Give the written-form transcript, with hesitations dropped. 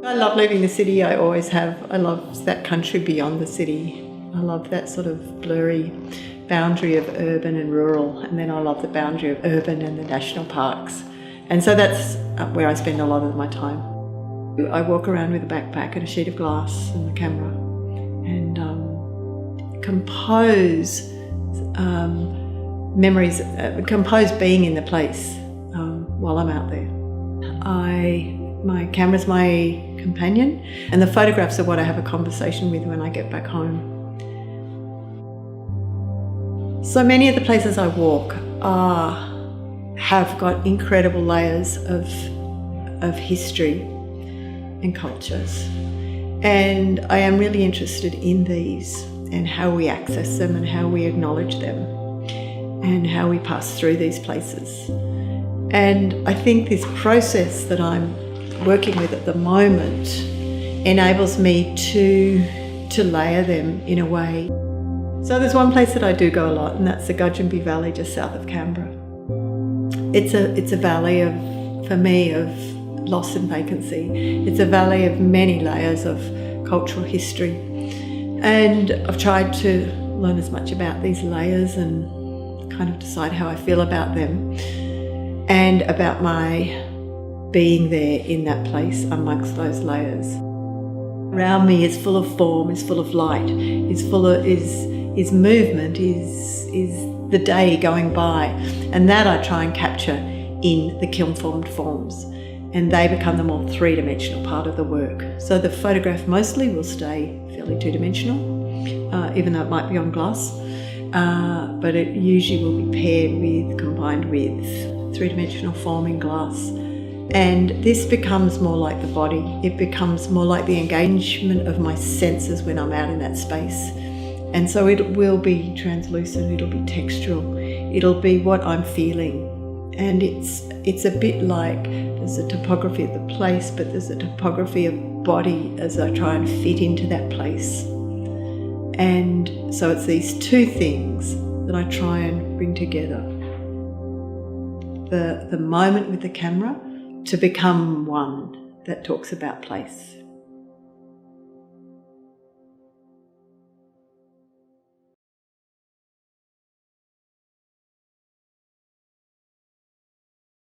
I love leaving the city, I always have. I love that country beyond the city. I love that sort of blurry boundary of urban and rural, and then I love the boundary of urban and the national parks. And so that's where I spend a lot of my time. I walk around with a backpack and a sheet of glass and a camera and compose memories, compose being in the place while I'm out there. My camera's my companion, and the photographs are what I have a conversation with when I get back home. So many of the places I walk have got incredible layers of history and cultures, and I am really interested in these and how we access them and how we acknowledge them and how we pass through these places. And I think this process that I'm working with at the moment enables me to layer them in a way. So there's one place that I do go a lot, and that's the Gudgeonby Valley just south of Canberra. It's a valley of, for me, of loss and vacancy. It's a valley of many layers of cultural history. And I've tried to learn as much about these layers and kind of decide how I feel about them and about my being there in that place amongst those layers. Around me is full of form, is full of light, is movement, is the day going by, and that I try and capture in the kiln-formed forms, and they become the more three-dimensional part of the work. So the photograph mostly will stay fairly two-dimensional, even though it might be on glass, but it usually will be paired with, combined with three-dimensional form in glass. And this becomes more like the body. It becomes more like the engagement of my senses when I'm out in that space. And so it will be translucent, it'll be textural, it'll be what I'm feeling. And it's a bit like there's a topography of the place, but there's a topography of body as I try and fit into that place. And so it's these two things that I try and bring together. The moment with the camera to become one that talks about place.